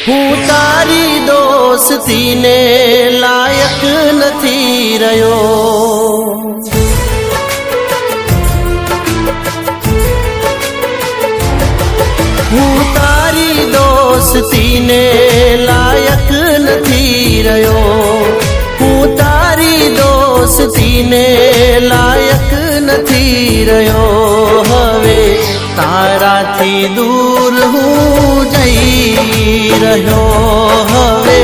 હું તારી દોસ્તીને લાયક નથી રહ્યો. હું તારી દોસ્તીને લાયક નથી રહ્યો. હું તારી દોસ્તીને લાયક નથી રહ્યો. હવે તારાથી દૂર હું જઈ રહ્યો. હવે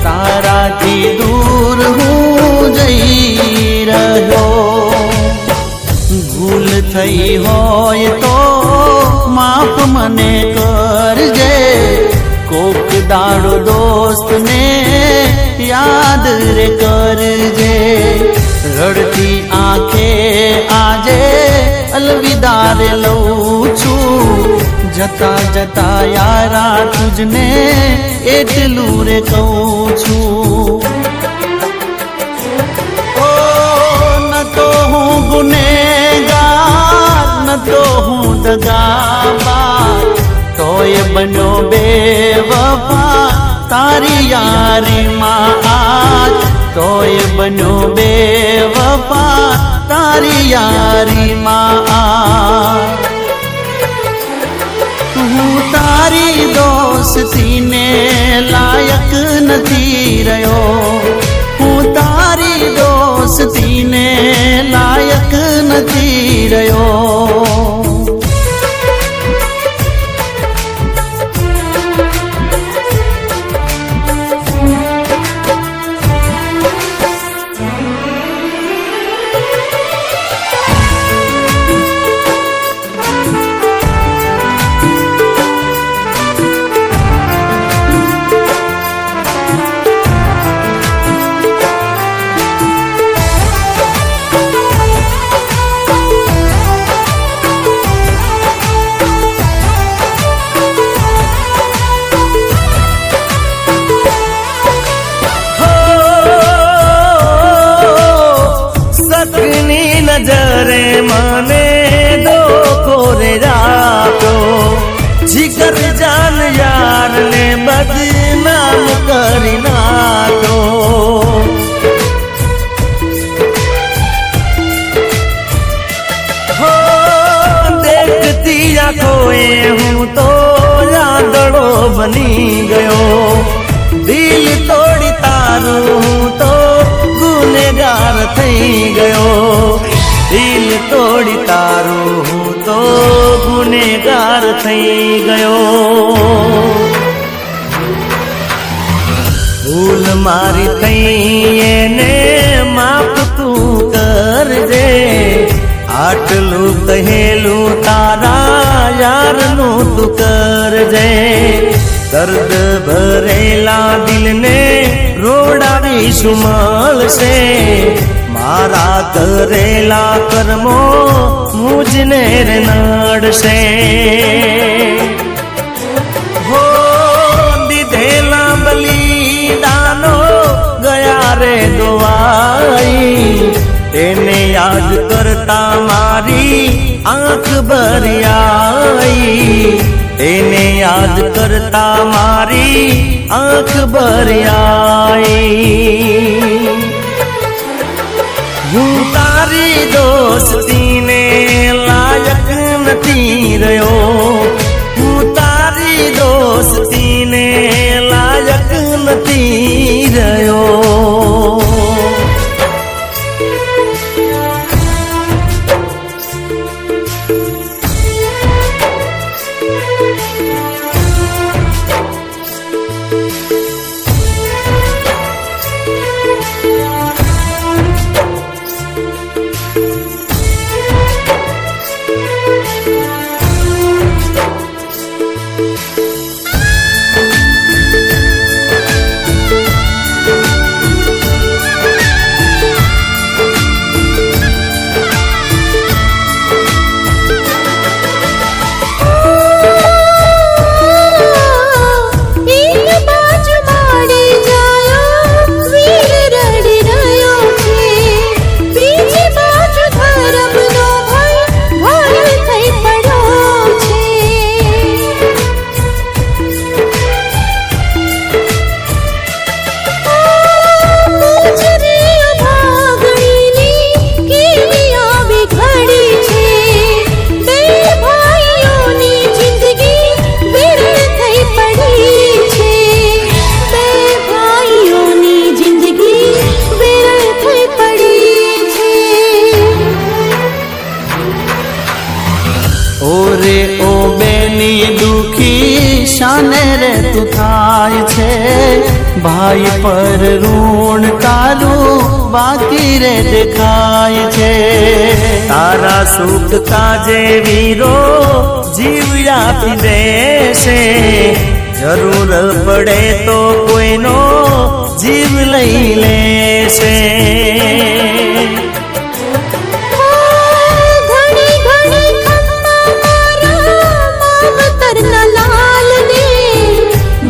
તારાથી દૂર હું જઈ રહ્યો. ભૂલ થઈ હોય તો માફ મને કરજે. કોક દાડો દોસ્તને યાદ રે કરજે. રડતી આંખે આજે અલવિદા રે લઉં છું. જતા જતા યારા તુજને એટલું રે કહું છું. ઓ ન તો હું ગુનેગાર, ન તો હું દગાબાજ, તોય બન્યો બેવફા તારી યારીમાં આજ. તોય બન્યો બેવફા તારી યારીમાં આજ. હું તારી દોસ્તીને લાયક નથી રહ્યો. હું તારી દોસ્તીને લાયક નથી રહ્યો. નજરે મને ધોખો રે આપ્યો. જીગર જાન યારને બદનામ કરી નાખ્યો. હો દેખતી આંખોએ હું તો યાદડો બની ગયો. દિલ તોડી તારું હું તો ગુનેગાર થઈ ગયો. દિલ તોડી તારું હું તો ગુનેગાર થઈ ગયો. ભૂલ મારી થઈ એને માફ તું કરજે. આટલું કહેલું તારા યારનું તું કરજે. દર્દ ભરેલા દિલને રોડાવીશું મળશે. મારા કરેલા કર્મો મુજને રે નડશે. હો દીધેલા બલિદાનો ગયા રે દોવાઈ. તેને યાદ કરતા મારી આંખ ભરી આઈ. તેને યાદ કરતા મારી આંખ ભરી આઈ. હું તારી દોસ્તીને લાયક નથી રહ્યો. હું તારી દોસ્તીને લાયક નથી રહ્યો. તું થાય છે ભાઈ પર ઋણ તારું બાકી રે દેખાય છે તારા સુખ કાજે વીરો જીવ આપી દેશે જરૂર પડે તો કોઈનો જીવ લઈ લેશે ઘણી ઘણી ખમ્મા મારા માવતરના લાલને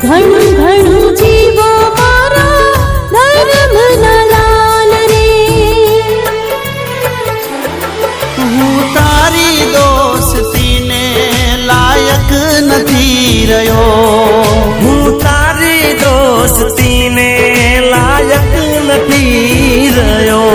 ઘણું ઘણું જીવો મારા ધર્મના લાલ રે હું તારી દોસ્તીને લાયક નથી રહ્યો હું તારી દોસ્તીને લાયક નથી રહ્યો